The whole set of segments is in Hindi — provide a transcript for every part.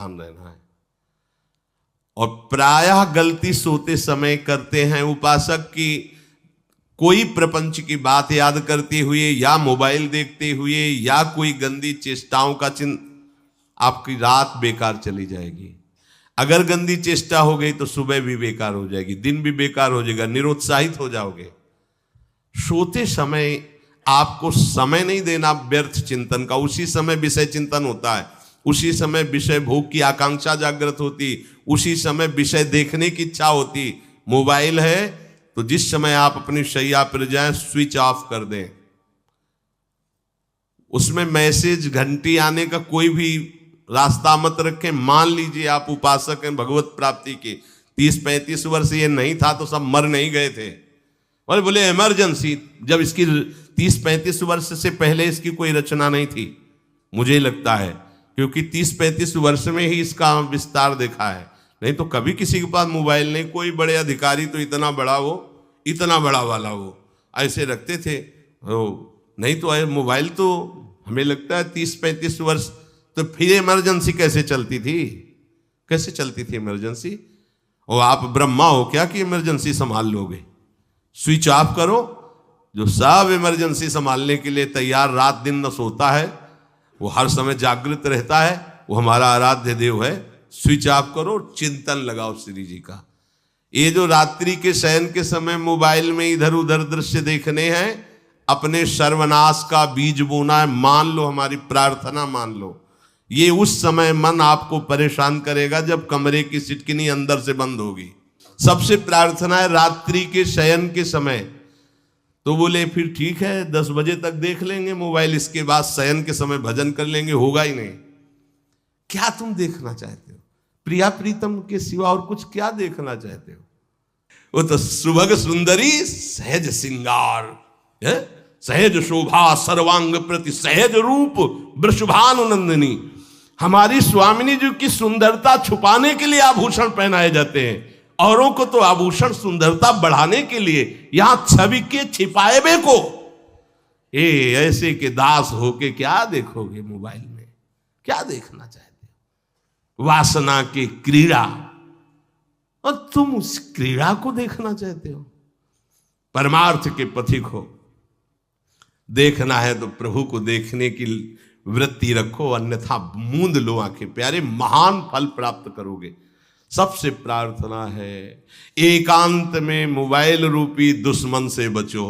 ध्यान रहना है। और प्रायः गलती सोते समय करते हैं उपासक की, कोई प्रपंच की बात याद करते हुए या मोबाइल देखते हुए या कोई गंदी चेष्टाओं का आपकी रात बेकार चली जाएगी। अगर गंदी चेष्टा हो गई तो सुबह भी बेकार हो जाएगी, दिन भी बेकार हो जाएगा, निरुत्साहित हो जाओगे। सोते समय आपको समय नहीं देना व्यर्थ चिंतन का। उसी समय विषय चिंतन होता है, उसी समय विषय भोग की आकांक्षा जागृत होती, उसी समय विषय देखने की इच्छा होती। मोबाइल है तो जिस समय आप अपनी शैया पर जाएं स्विच ऑफ कर दें। उसमें मैसेज घंटी आने का कोई भी रास्ता मत रखें। मान लीजिए आप उपासक हैं भगवत प्राप्ति के, 30-35 वर्ष ये नहीं था तो सब मर नहीं गए थे। और बोले इमरजेंसी, जब इसकी 30-35 वर्ष से पहले इसकी कोई रचना नहीं थी, मुझे लगता है, क्योंकि 30-35 वर्ष में ही इसका विस्तार देखा है। नहीं तो कभी किसी के पास मोबाइल नहीं। कोई बड़े अधिकारी तो इतना बड़ा वो, इतना बड़ा वाला वो ऐसे रखते थे नहीं तो मोबाइल तो हमें लगता है 30-35 वर्ष। तो फिर इमरजेंसी कैसे चलती थी, कैसे चलती थी इमरजेंसी? और आप ब्रह्मा हो क्या कि इमरजेंसी संभाल लोगे? स्विच ऑफ करो। जो सब इमरजेंसी संभालने के लिए तैयार, रात दिन न सोता है, वो हर समय जागृत रहता है, वो हमारा आराध्य देव है। स्विच ऑफ करो, चिंतन लगाओ श्री जी का। ये जो रात्रि के शयन के समय मोबाइल में इधर उधर दृश्य देखने हैं, अपने सर्वनाश का बीज बोना है। मान लो, हमारी प्रार्थना मान लो, ये उस समय मन आपको परेशान करेगा जब कमरे की सिटकिनी अंदर से बंद होगी। सबसे प्रार्थना है रात्रि के शयन के समय। तो बोले फिर ठीक है 10 बजे तक देख लेंगे मोबाइल, इसके बाद शयन के समय भजन कर लेंगे। होगा ही नहीं। क्या तुम देखना चाहते हो? प्रिया प्रीतम के सिवा और कुछ क्या देखना चाहते हो? वो तो सुभग सुंदरी सहज सिंगार, सहज शोभा सर्वांग प्रति सहज रूप वृषभानुनंदिनी। हमारी स्वामिनी जी की सुंदरता छुपाने के लिए आभूषण पहनाए जाते हैं, औरों को तो आभूषण सुंदरता बढ़ाने के लिए। यहां छवि के छिपाए को ऐसे के दास होके क्या देखोगे मोबाइल में? क्या देखना चाहते हो? वासना की क्रीड़ा, और तुम उस क्रीड़ा को देखना चाहते हो? परमार्थ के पथिक हो। देखना है तो प्रभु को देखने की वृत्ति रखो, अन्यथा मूंद लो आंखें। प्यारे, महान फल प्राप्त करोगे। सबसे प्रार्थना है एकांत में मोबाइल रूपी दुश्मन से बचो।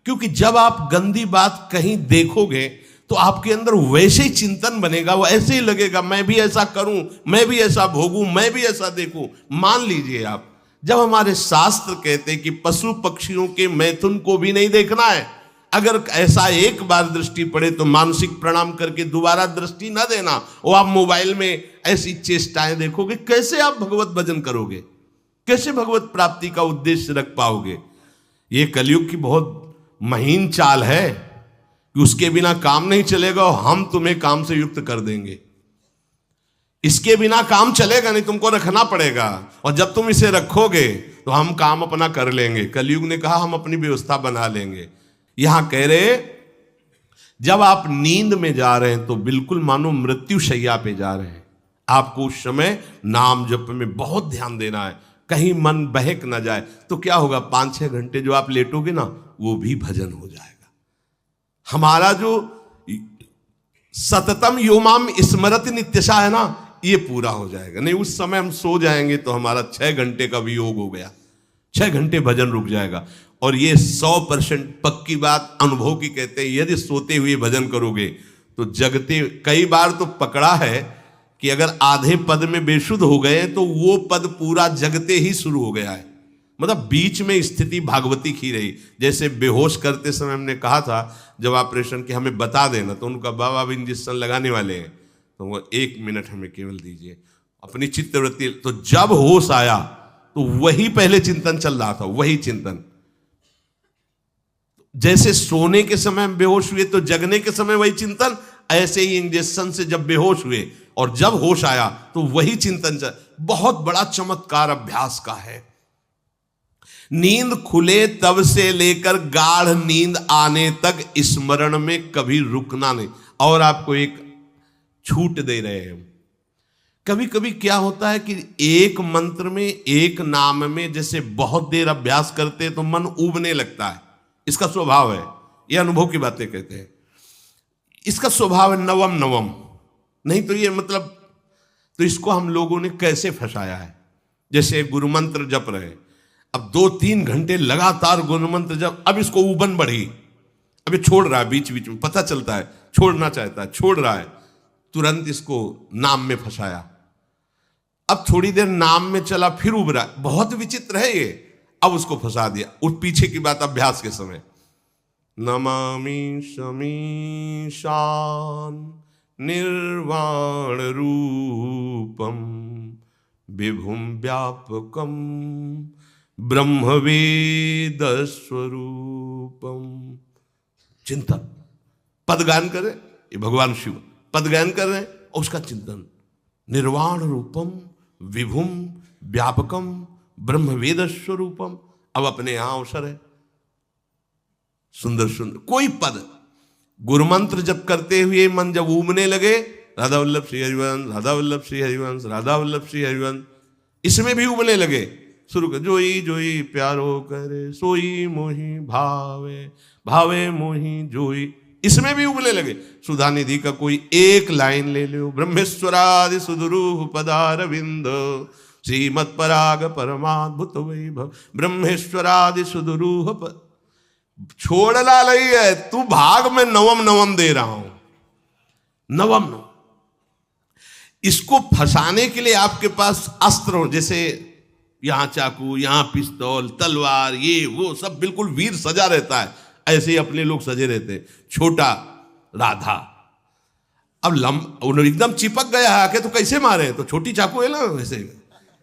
क्योंकि जब आप गंदी बात कहीं देखोगे तो आपके अंदर वैसे ही चिंतन बनेगा, वो ऐसे ही लगेगा मैं भी ऐसा करूं, मैं भी ऐसा भोगूं, मैं भी ऐसा देखूं। मान लीजिए आप, जब हमारे शास्त्र कहते हैं कि पशु पक्षियों के मैथुन को भी नहीं देखना है, अगर ऐसा एक बार दृष्टि पड़े तो मानसिक प्रणाम करके दोबारा दृष्टि न देना। और आप मोबाइल में ऐसी चेष्टाएं देखोगे, कैसे आप भगवत भजन करोगे? कैसे भगवत प्राप्ति का उद्देश्य रख पाओगे? ये कलयुग की बहुत महीन चाल है कि उसके बिना काम नहीं चलेगा और हम तुम्हें काम से युक्त कर देंगे। इसके बिना काम चलेगा नहीं, तुमको रखना पड़ेगा। और जब तुम इसे रखोगे तो हम काम अपना कर लेंगे। कलयुग ने कहा हम अपनी व्यवस्था बना लेंगे। यहां कह रहे जब आप नींद में जा रहे हैं तो बिल्कुल मानो मृत्यु शैया पे जा रहे हैं। आपको उस समय नाम जप में बहुत ध्यान देना है, कहीं मन बहक ना जाए। तो क्या होगा, 5-6 घंटे जो आप लेटोगे ना, वो भी भजन हो जाएगा। हमारा जो सततम योमाम स्मरति नित्यशा है ना, ये पूरा हो जाएगा। नहीं, उस समय हम सो जाएंगे तो हमारा 6 घंटे का भी योग हो गया, 6 घंटे भजन रुक जाएगा। और ये 100% पक्की बात अनुभव की कहते हैं। यदि सोते हुए भजन करोगे तो जगते, कई बार तो पकड़ा है कि अगर आधे पद में बेशुद्ध हो गए तो वो पद पूरा जगते ही शुरू हो गया है। मतलब बीच में स्थिति भागवती की रही। जैसे बेहोश करते समय हमने कहा था जब ऑपरेशन के हमें बता देना, तो उनका बाबा अब इंजेक्शन लगाने वाले हैं तो वो 1 मिनट हमें केवल दीजिए, अपनी चित्तवृत्ति। तो जब होश आया तो वही पहले चिंतन चल रहा था, वही चिंतन। जैसे सोने के समय बेहोश हुए तो जगने के समय वही चिंतन, ऐसे ही इंजेक्शन से जब बेहोश हुए और जब होश आया तो वही चिंतन चल। बहुत बड़ा चमत्कार अभ्यास का है। नींद खुले तब से लेकर गाढ़ नींद आने तक स्मरण में कभी रुकना नहीं। और आपको एक छूट दे रहे हैं, कभी कभी क्या होता है कि एक मंत्र में, एक नाम में जैसे बहुत देर अभ्यास करते तो मन ऊबने लगता है। इसका स्वभाव है, ये अनुभव की बातें कहते हैं। इसका स्वभाव है नवम नवम, नहीं तो ये मतलब, तो इसको हम लोगों ने कैसे फंसाया है। जैसे गुरु मंत्र जप रहे, अब 2-3 घंटे लगातार गुरु मंत्र जप, अब इसको ऊबन बढ़ी, अब ये छोड़ रहा है, बीच बीच में पता चलता है छोड़ना चाहता है, छोड़ रहा है, तुरंत इसको नाम में फंसाया। अब थोड़ी देर नाम में चला, फिर उब रहा, बहुत विचित्र है ये, अब उसको फंसा दिया। उस पीछे की बात अभ्यास के समय, नमामि शमीशान निर्वाण रूपम विभुम व्यापकम ब्रह्मवेद स्वरूपम। चिंतन, पदगान कर रहे, ये भगवान शिव पदगान कर रहे हैं और उसका चिंतन, निर्वाण रूपम विभुम व्यापकम ब्रह्मवेद स्वरूपम। अब अपने यहां अवसर है, सुंदर सुंदर कोई पद गुरु मंत्र जब करते हुए मन जब ऊबने लगे, राधा वल्लभ श्री हरिवंश, राधा वल्लभ श्री हरिवंश, राधा वल्लभ श्री हरिवंश, इसमें भी उबने लगे, शुरू कर, जोई जोई प्यारो करे सोई मोही भावे, भावे मोही जोई, इसमें भी उबने लगे। सुधा निधि का कोई एक लाइन ले लो, ब्रह्मेश्वरादि सुदुरूह पदारविंद श्रीमत् पराग परमाद्भुत वैभव, ब्रह्मेश्वरादि सुदुरूह छोड़ना नहीं है, तू भाग में नवम नवम दे रहा हूं, नवम नवम। इसको फंसाने के लिए आपके पास अस्त्र हो, जैसे यहां चाकू, यहां पिस्तौल, तलवार, ये वो सब बिल्कुल वीर सजा रहता है, ऐसे ही अपने लोग सजे रहते। छोटा राधा, अब एकदम चिपक गया है आके, तो कैसे मारे, तो छोटी चाकू है ना वैसे,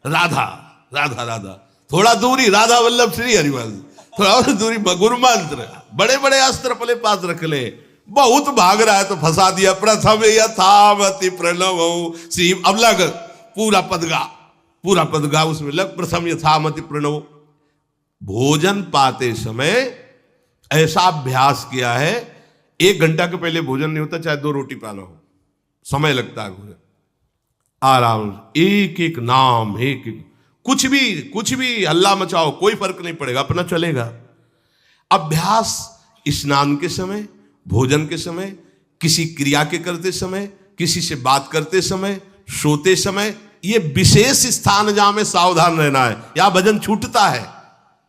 राधा राधा राधा, थोड़ा दूरी राधा वल्लभ श्री हरिवंश, थोड़ा और दूरी गुरु मंत्र, बड़े बड़े अस्त्र अपने पास रख ले, बहुत भाग रहा है तो फंसा दिया। प्रथम यथावति प्रणव श्री, अब लग पूरा पदगा, पूरा पदगा उसमें लग, प्रथम यथामति प्रणव। भोजन पाते समय ऐसा अभ्यास किया है, 1 घंटा के पहले भोजन नहीं होता, चाहे 2 रोटी पाना हो, समय लगता है भोजन, आराम एक एक नाम, एक एक, कुछ भी हल्ला मचाओ, कोई फर्क नहीं पड़ेगा, अपना चलेगा। अभ्यास स्नान के समय, भोजन के समय, किसी क्रिया के करते समय, किसी से बात करते समय, सोते समय, ये विशेष स्थान जहां में सावधान रहना है। यहां भजन छूटता है,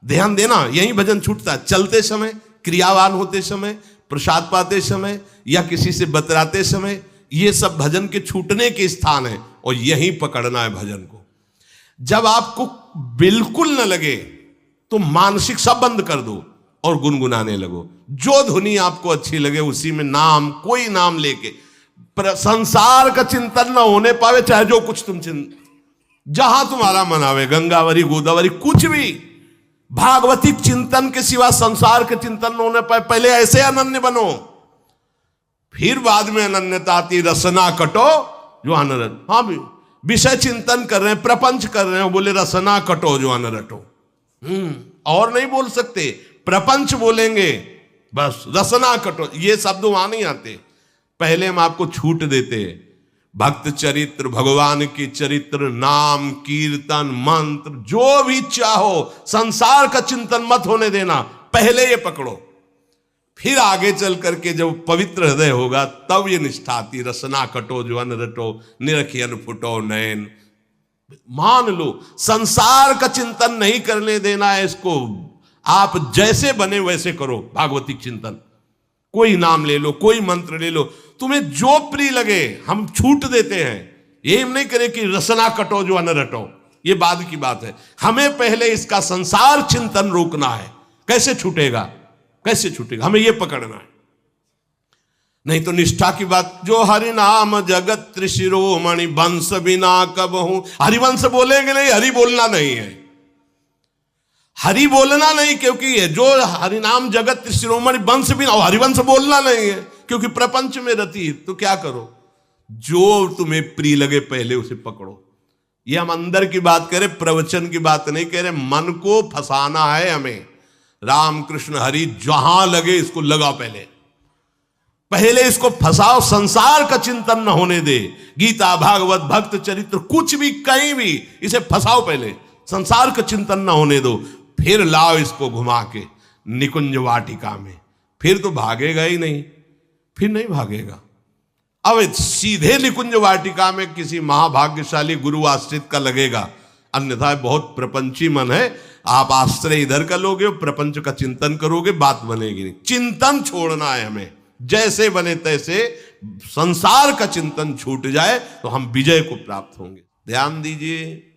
ध्यान देना, यही भजन छूटता है। चलते समय, क्रियावान होते समय, प्रसाद पाते समय या किसी से बतराते समय, ये सब भजन के छूटने के स्थान है और यहीं पकड़ना है भजन को। जब आपको बिल्कुल न लगे तो मानसिक सब बंद कर दो और गुनगुनाने लगो, जो धुनी आपको अच्छी लगे उसी में नाम, कोई नाम लेके, संसार का चिंतन न होने पावे, चाहे जो कुछ तुम जहां तुम्हारा मन आवे, गंगावरी गोदावरी कुछ भी, भागवतिक चिंतन के सिवा संसार के चिंतन न होने पाए। पहले ऐसे अनन्य बनो, फिर बाद में अनन्यता आती, रसना कटो जो अनरट। हाँ भी विषय चिंतन कर रहे हैं, प्रपंच कर रहे हैं, बोले रसना कटो जो अनरटो, और नहीं बोल सकते, प्रपंच बोलेंगे बस, रसना कटो, ये शब्द वहां नहीं आते। पहले हम आपको छूट देते, भक्त चरित्र, भगवान की चरित्र, नाम कीर्तन मंत्र, जो भी चाहो, संसार का चिंतन मत होने देना, पहले ये पकड़ो, फिर आगे चल करके जब पवित्र हृदय होगा तब ये निष्ठा आती, रसना कटो जो अन रटो, निरखियन फुटो नयन। मान लो संसार का चिंतन नहीं करने देना है इसको, आप जैसे बने वैसे करो भागवतिक चिंतन, कोई नाम ले लो, कोई मंत्र ले लो, तुम्हें जो प्रिय लगे, हम छूट देते हैं। ये हम नहीं करें कि रसना कटो जो अन रटो, ये बाद की बात है, हमें पहले इसका संसार चिंतन रोकना है। कैसे छूटेगा, कैसे छूटेगा, हमें यह पकड़ना है, नहीं तो निष्ठा की बात। जो हरि नाम जगत त्रिशिरोमणि वंश बिना कब हूं, हरिवंश बोलेंगे नहीं, हरि बोलना नहीं है, हरि बोलना नहीं, क्योंकि जो हरिनाम जगत शिरोमणि वंश भी ना, हरिवंश बोलना नहीं है क्योंकि प्रपंच में रति। तो क्या करो, जो तुम्हें प्रिय लगे पहले उसे पकड़ो। ये हम अंदर की बात करें, प्रवचन की बात नहीं कह रहे, मन को फंसाना है हमें। राम कृष्ण हरि जहां लगे इसको लगा पहले, पहले इसको फंसाओ, संसार का चिंतन न होने दे। गीता, भागवत, भक्त चरित्र, कुछ भी कहीं भी इसे फंसाओ, पहले संसार का चिंतन न होने दो, फिर लाओ इसको घुमा के निकुंज वाटिका में। फिर तो भागेगा ही नहीं, फिर नहीं भागेगा। अब सीधे निकुंज वाटिका में किसी महाभाग्यशाली गुरु आश्रित का लगेगा, अन्यथा बहुत प्रपंची मन है। आप आश्रय इधर का लोगे, प्रपंच का चिंतन करोगे, बात बनेगी नहीं। चिंतन छोड़ना है हमें, जैसे बने तैसे संसार का चिंतन छूट जाए तो हम विजय को प्राप्त होंगे। ध्यान दीजिए,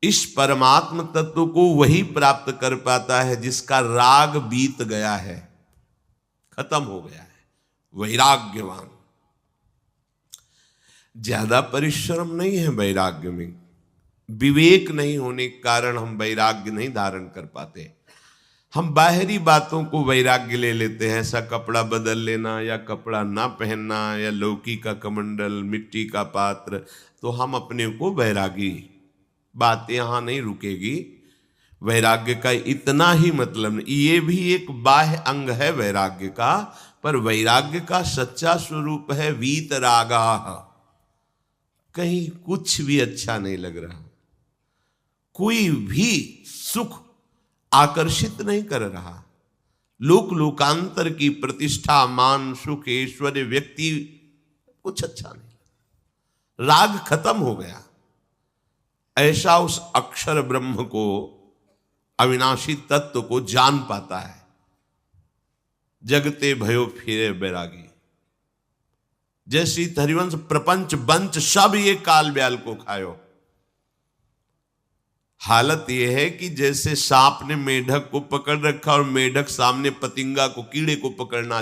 इस परमात्म तत्व को वही प्राप्त कर पाता है जिसका राग बीत गया है, खत्म हो गया है, वैराग्यवान। ज्यादा परिश्रम नहीं है वैराग्य में, विवेक नहीं होने के कारण हम वैराग्य नहीं धारण कर पाते। हम बाहरी बातों को वैराग्य ले लेते हैं, ऐसा कपड़ा बदल लेना या कपड़ा ना पहनना या लौकी का कमंडल, मिट्टी का पात्र, तो हम अपने को वैरागी। बात यहां नहीं रुकेगी। वैराग्य का इतना ही मतलब नहीं, ये भी एक बाह्य अंग है वैराग्य का, पर वैराग्य का सच्चा स्वरूप है वीतरागा। कहीं कुछ भी अच्छा नहीं लग रहा, कोई भी सुख आकर्षित नहीं कर रहा, लोक लोकांतर की प्रतिष्ठा, मान, सुख, ऐश्वर्य, व्यक्ति, कुछ अच्छा नहीं, राग खत्म हो गया। ऐसा उस अक्षर ब्रह्म को, अविनाशी तत्व को जान पाता है। जगते भयो फिरे बैरागी, जैसी हरिवंश प्रपंच बंच सब ये काल ब्याल को खायो। हालत यह है कि जैसे सांप ने मेढक को पकड़ रखा और मेढक सामने पतिंगा को, कीड़े को पकड़ना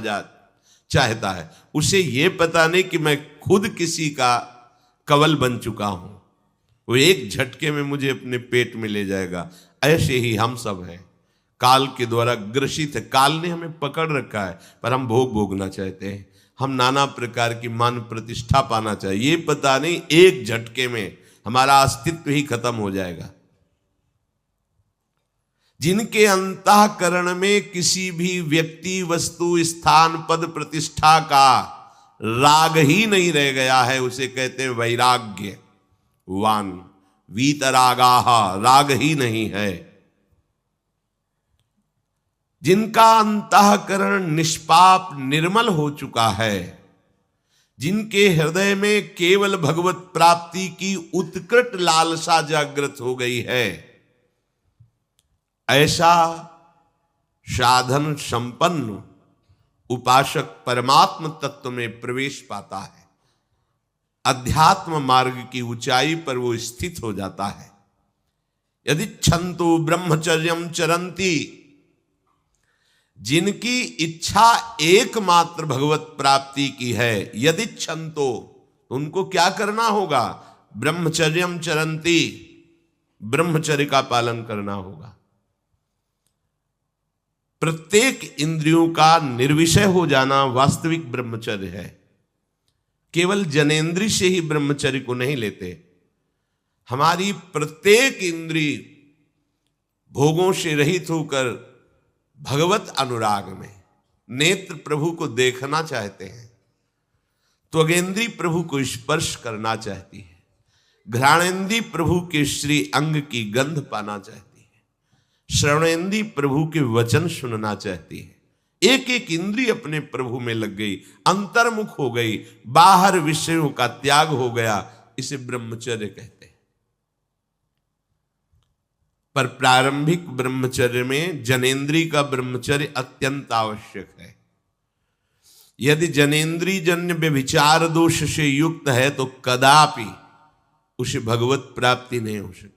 चाहता है, उसे यह पता नहीं कि मैं खुद किसी का कवल बन चुका हूं, वो एक झटके में मुझे अपने पेट में ले जाएगा। ऐसे ही हम सब हैं, काल के द्वारा ग्रसित है। काल ने हमें पकड़ रखा है, पर हम भोग भोगना चाहते हैं, हम नाना प्रकार की मान प्रतिष्ठा पाना चाहिए। ये पता नहीं एक झटके में हमारा अस्तित्व ही खत्म हो जाएगा। जिनके अंतःकरण में किसी भी व्यक्ति, वस्तु, स्थान, पद, प्रतिष्ठा का राग ही नहीं रह गया है, उसे कहते हैं वैराग्य वान। वीतरागाह, राग ही नहीं है। जिनका अंतःकरण निष्पाप निर्मल हो चुका है, जिनके हृदय में केवल भगवत प्राप्ति की उत्कट लालसा जागृत हो गई है, ऐसा साधन संपन्न उपासक परमात्म तत्व में प्रवेश पाता है। अध्यात्म मार्ग की ऊंचाई पर वो स्थित हो जाता है। यदि छंतु ब्रह्मचर्यम चरंती, जिनकी इच्छा एकमात्र भगवत प्राप्ति की है, यदि छंतो, तो उनको क्या करना होगा? ब्रह्मचर्यम चरंती, ब्रह्मचर्य का पालन करना होगा। प्रत्येक इंद्रियों का निर्विषय हो जाना वास्तविक ब्रह्मचर्य है। केवल जनेंद्री से ही ब्रह्मचर्य को नहीं लेते। हमारी प्रत्येक इंद्री भोगों से रहित होकर भगवत अनुराग में, नेत्र प्रभु को देखना चाहते हैं, त्वगेंद्री प्रभु को स्पर्श करना चाहती है, घ्राणेंद्री प्रभु के श्री अंग की गंध पाना चाहती है, श्रवणेंद्री प्रभु के वचन सुनना चाहती है। एक एक इंद्री अपने प्रभु में लग गई, अंतर्मुख हो गई, बाहर विषयों का त्याग हो गया। इसे ब्रह्मचर्य कहते हैं। पर प्रारंभिक ब्रह्मचर्य में जनेंद्री का ब्रह्मचर्य अत्यंत आवश्यक है। यदि जनेंद्री जन्य व्यभिचार दोष से युक्त है तो कदापि उसे भगवत प्राप्ति नहीं हो सकती।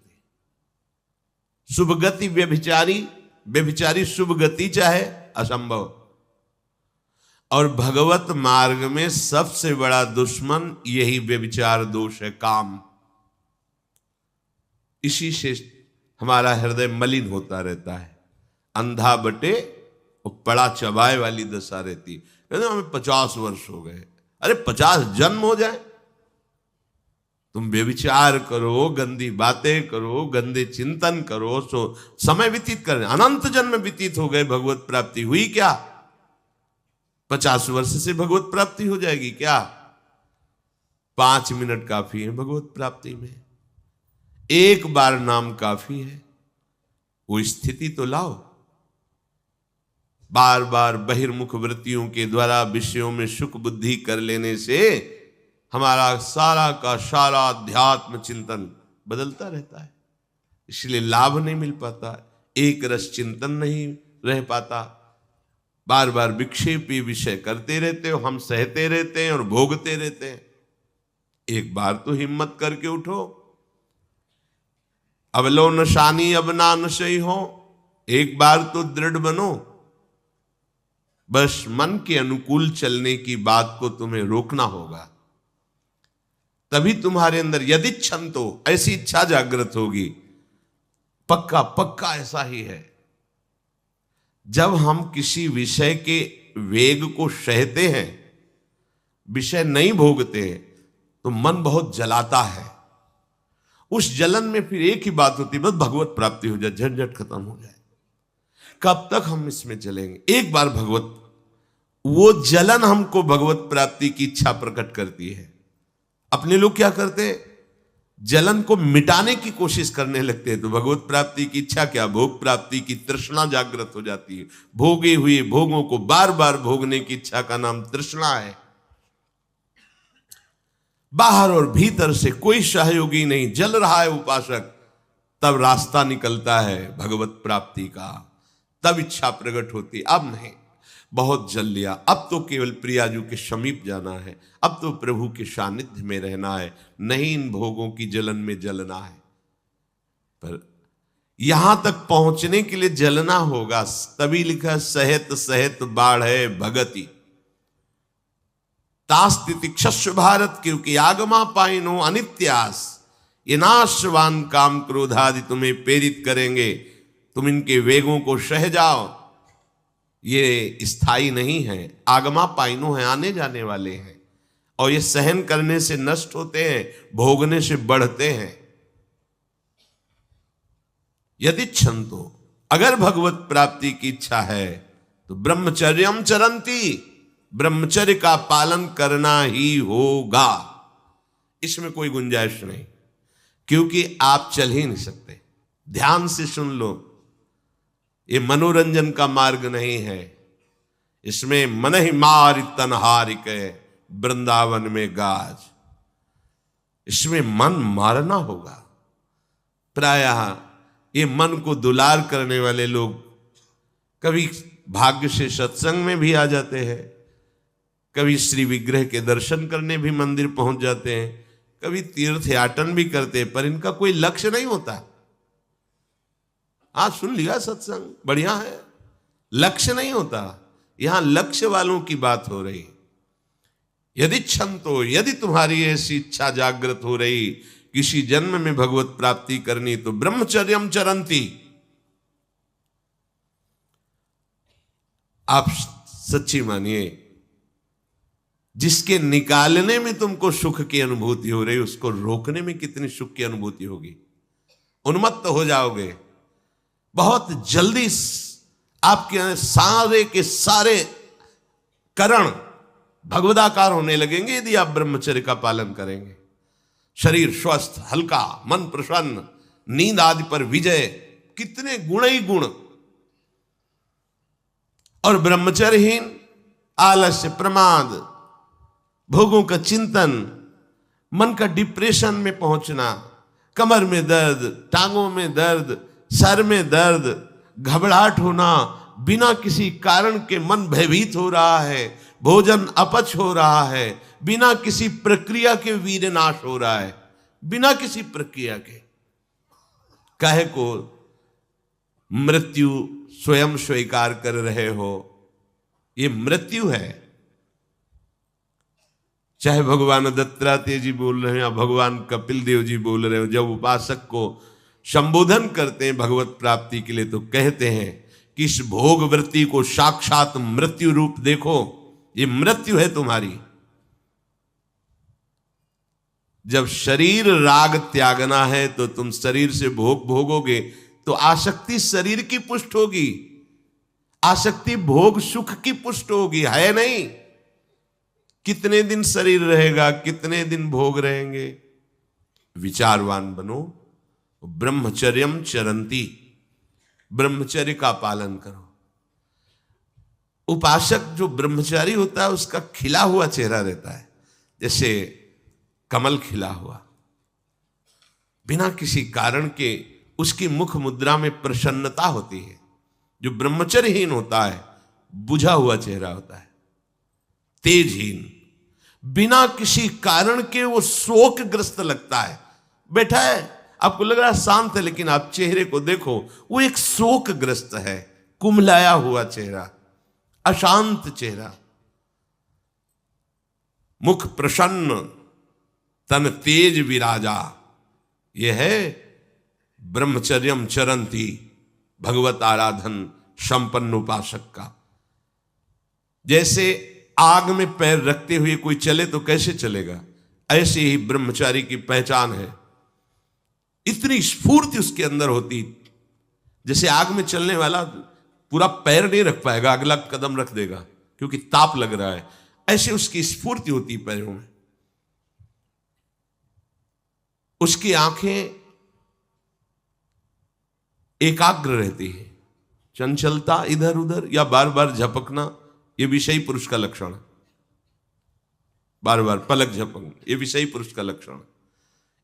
शुभ गति व्यभिचारी शुभ गति चाहे, असंभव। और भगवत मार्ग में सबसे बड़ा दुश्मन यही व्यभिचार दोष है, काम। इसी से हमारा हृदय मलिन होता रहता है, अंधा बटे और पड़ा चबाए वाली दशा रहती। कहते हमें 50 वर्ष हो गए। अरे 50 जन्म हो जाए, तुम व्यभिचार करो, गंदी बातें करो, गंदे चिंतन करो, सो समय व्यतीत कर, अनंत जन्म व्यतीत हो गए, भगवत प्राप्ति हुई क्या? 50 वर्ष से भगवत प्राप्ति हो जाएगी क्या? 5 मिनट काफी है भगवत प्राप्ति में, एक बार नाम काफी है। वो स्थिति तो लाओ। बार बार बहिर्मुख वृत्तियों के द्वारा विषयों में सुख बुद्धि कर लेने से हमारा सारा का सारा अध्यात्म चिंतन बदलता रहता है, इसलिए लाभ नहीं मिल पाता, एक रस चिंतन नहीं रह पाता। बार बार विक्षेपी विषय करते रहते हो, हम सहते रहते हैं और भोगते रहते हैं। एक बार तो हिम्मत करके उठो। अब लो नशानी अब ना नशई हो, एक बार तो दृढ़ बनो। बस मन के अनुकूल चलने की बात को तुम्हें रोकना होगा, तभी तुम्हारे अंदर यदि क्षंतो ऐसी इच्छा जागृत होगी। पक्का पक्का ऐसा ही है। जब हम किसी विषय के वेग को सहते हैं, विषय नहीं भोगते, तो मन बहुत जलाता है। उस जलन में फिर एक ही बात होती है, बस भगवत प्राप्ति हो जाए, झंझट खत्म हो जाए। कब तक हम इसमें चलेंगे? एक बार भगवत, वो जलन हमको भगवत प्राप्ति की इच्छा प्रकट करती है। अपने लोग क्या करते हैं, जलन को मिटाने की कोशिश करने लगते हैं, तो भगवत प्राप्ति की इच्छा क्या, भोग प्राप्ति की तृष्णा जागृत हो जाती है। भोगे हुए भोगों को बार बार भोगने की इच्छा का नाम तृष्णा है। बाहर और भीतर से कोई सहयोगी नहीं, जल रहा है उपासक, तब रास्ता निकलता है भगवत प्राप्ति का, तब इच्छा प्रकट होती। अब नहीं, बहुत जल लिया, अब तो केवल प्रियाजू के समीप जाना है, अब तो प्रभु के सानिध्य में रहना है, नहीं इन भोगों की जलन में जलना है। पर यहां तक पहुंचने के लिए जलना होगा, तभी लिखा सहित सहित बाढ़ है भगति तास्तिति क्षस्व भारत, क्योंकि आगमा पाइनो अनित्यास, ये नाशवान काम क्रोध आदि तुम्हें प्रेरित करेंगे, तुम इनके वेगों को सह जाओ। ये स्थायी नहीं है, आगमा पाइनो है, आने जाने वाले हैं, और ये सहन करने से नष्ट होते हैं, भोगने से बढ़ते हैं। यदि क्षंतो, अगर भगवत प्राप्ति की इच्छा है तो ब्रह्मचर्यम चरंती, ब्रह्मचर्य का पालन करना ही होगा, इसमें कोई गुंजाइश नहीं, क्योंकि आप चल ही नहीं सकते। ध्यान से सुन लो, ये मनोरंजन का मार्ग नहीं है, इसमें मन ही मार तनहारिक वृंदावन में गाज, इसमें मन मारना होगा। प्रायः ये मन को दुलार करने वाले लोग कभी भाग्य से सत्संग में भी आ जाते हैं, कभी श्री विग्रह के दर्शन करने भी मंदिर पहुंच जाते हैं, कभी तीर्थयाटन भी करते हैं, पर इनका कोई लक्ष्य नहीं होता। आज सुन लिया सत्संग, बढ़िया है, लक्ष्य नहीं होता। यहां लक्ष्य वालों की बात हो रही। यदि क्षंतो, यदि तुम्हारी ऐसी इच्छा जागृत हो रही किसी जन्म में भगवत प्राप्ति करनी, तो ब्रह्मचर्यम चरंती, आप सच्ची मानिए, जिसके निकालने में तुमको सुख की अनुभूति हो रही, उसको रोकने में कितनी सुख की अनुभूति होगी। उन्मत्त हो जाओगे, बहुत जल्दी आपके सारे के सारे करण भगवदाकार होने लगेंगे यदि आप ब्रह्मचर्य का पालन करेंगे। शरीर स्वस्थ, हल्का, मन प्रसन्न, नींद आदि पर विजय, कितने गुण ही गुण। और ब्रह्मचर्यहीन आलस्य, प्रमाद, भोगों का चिंतन, मन का डिप्रेशन में पहुंचना, कमर में दर्द, टांगों में दर्द, सर में दर्द, घबराहट होना, बिना किसी कारण के मन भयभीत हो रहा है, भोजन अपच हो रहा है, बिना किसी प्रक्रिया के वीरनाश हो रहा है, बिना किसी प्रक्रिया के। काहे को मृत्यु स्वयं स्वीकार कर रहे हो, ये मृत्यु है। चाहे भगवान दत्तात्रेय जी बोल रहे हैं या भगवान कपिल देव जी बोल रहे हो, जब उपासक को संबोधन करते हैं भगवत प्राप्ति के लिए, तो कहते हैं कि इस भोग वृत्ति को साक्षात मृत्यु रूप देखो, ये मृत्यु है तुम्हारी। जब शरीर राग त्यागना है तो तुम शरीर से भोग भोगोगे तो आसक्ति शरीर की पुष्ट होगी। आसक्ति भोग सुख की पुष्ट होगी, है नहीं। कितने दिन शरीर रहेगा, कितने दिन भोग रहेंगे। विचारवान बनो, ब्रह्मचर्यम चरंती, ब्रह्मचर्य का पालन करो। उपासक जो ब्रह्मचारी होता है उसका खिला हुआ चेहरा रहता है, जैसे कमल खिला हुआ, बिना किसी कारण के उसकी मुख मुद्रा में प्रसन्नता होती है। जो ब्रह्मचर्यहीन होता है बुझा हुआ चेहरा होता है, तेजहीन, बिना किसी कारण के वो शोकग्रस्त लगता है। बैठा है, आपको लग रहा है शांत है, लेकिन आप चेहरे को देखो, वो एक शोकग्रस्त है, कुम्हलाया हुआ चेहरा, अशांत चेहरा। मुख प्रसन्न, तन तेज विराजा, यह है ब्रह्मचर्यम चरंती, भगवत आराधन संपन्न उपासक का। जैसे आग में पैर रखते हुए कोई चले तो कैसे चलेगा, ऐसे ही ब्रह्मचारी की पहचान है। इतनी स्फूर्ति उसके अंदर होती, जैसे आग में चलने वाला पूरा पैर नहीं रख पाएगा, अगला कदम रख देगा क्योंकि ताप लग रहा है, ऐसे उसकी स्फूर्ति होती पैरों में। उसकी आंखें एकाग्र रहती है, चंचलता इधर उधर या बार बार झपकना, यह विषयी पुरुष का लक्षण है। बार बार पलक झपकना, यह विषयी पुरुष का लक्षण है।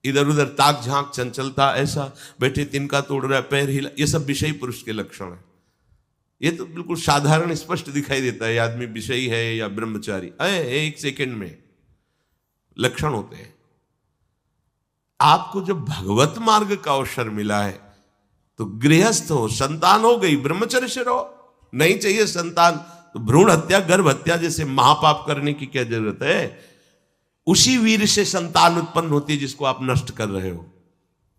इधर उधर ताक झांक, चंचलता, ऐसा बैठे तिनका तोड़ रहा है, पैर हिला, ये सब विषयी पुरुष के लक्षण है। ये तो बिल्कुल साधारण स्पष्ट दिखाई देता है आदमी विषयी है या ब्रह्मचारी, एक सेकंड में लक्षण होते हैं। आपको जब भगवत मार्ग का अवसर मिला है तो गृहस्थ हो, संतान हो गई, ब्रह्मचर्य से रहो। नहीं चाहिए संतान तो भ्रूण हत्या, गर्भ हत्या जैसे महापाप करने की क्या जरूरत है। उसी वीर से संतान उत्पन्न होती है जिसको आप नष्ट कर रहे हो,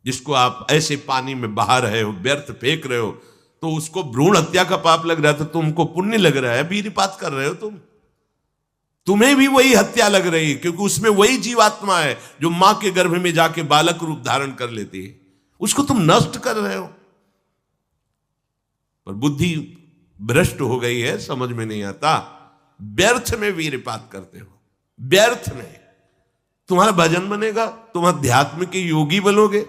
जिसको आप ऐसे पानी में बहा रहे हो, व्यर्थ फेंक रहे हो, तो उसको भ्रूण हत्या का पाप लग रहा है, तो तुमको पुण्य लग रहा है, वीरपात कर रहे हो तुम्हें भी वही हत्या लग रही है, क्योंकि उसमें वही जीवात्मा है जो मां के गर्भ में जाके बालक रूप धारण कर लेती है, उसको तुम नष्ट कर रहे हो। पर बुद्धि भ्रष्ट हो गई है, समझ में नहीं आता, व्यर्थ में वीरपात करते हो, व्यर्थ में। तुम्हारा भजन बनेगा, तुम अध्यात्म के योगी बनोगे,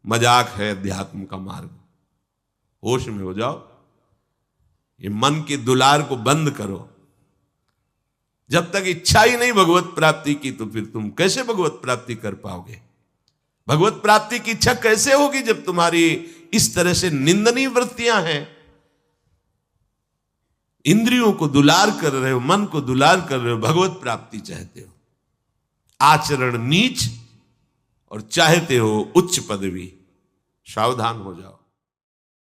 मजाक है अध्यात्म का मार्ग। होश में हो जाओ, ये मन के दुलार को बंद करो। जब तक इच्छा ही नहीं भगवत प्राप्ति की, तो फिर तुम कैसे भगवत प्राप्ति कर पाओगे। भगवत प्राप्ति की इच्छा कैसे होगी जब तुम्हारी इस तरह से निंदनीय वृत्तियां हैं। इंद्रियों को दुलार कर रहे हो, मन को दुलार कर रहे हो, भगवत प्राप्ति चाहते हो, आचरण नीच और चाहते हो उच्च पदवी। सावधान हो जाओ।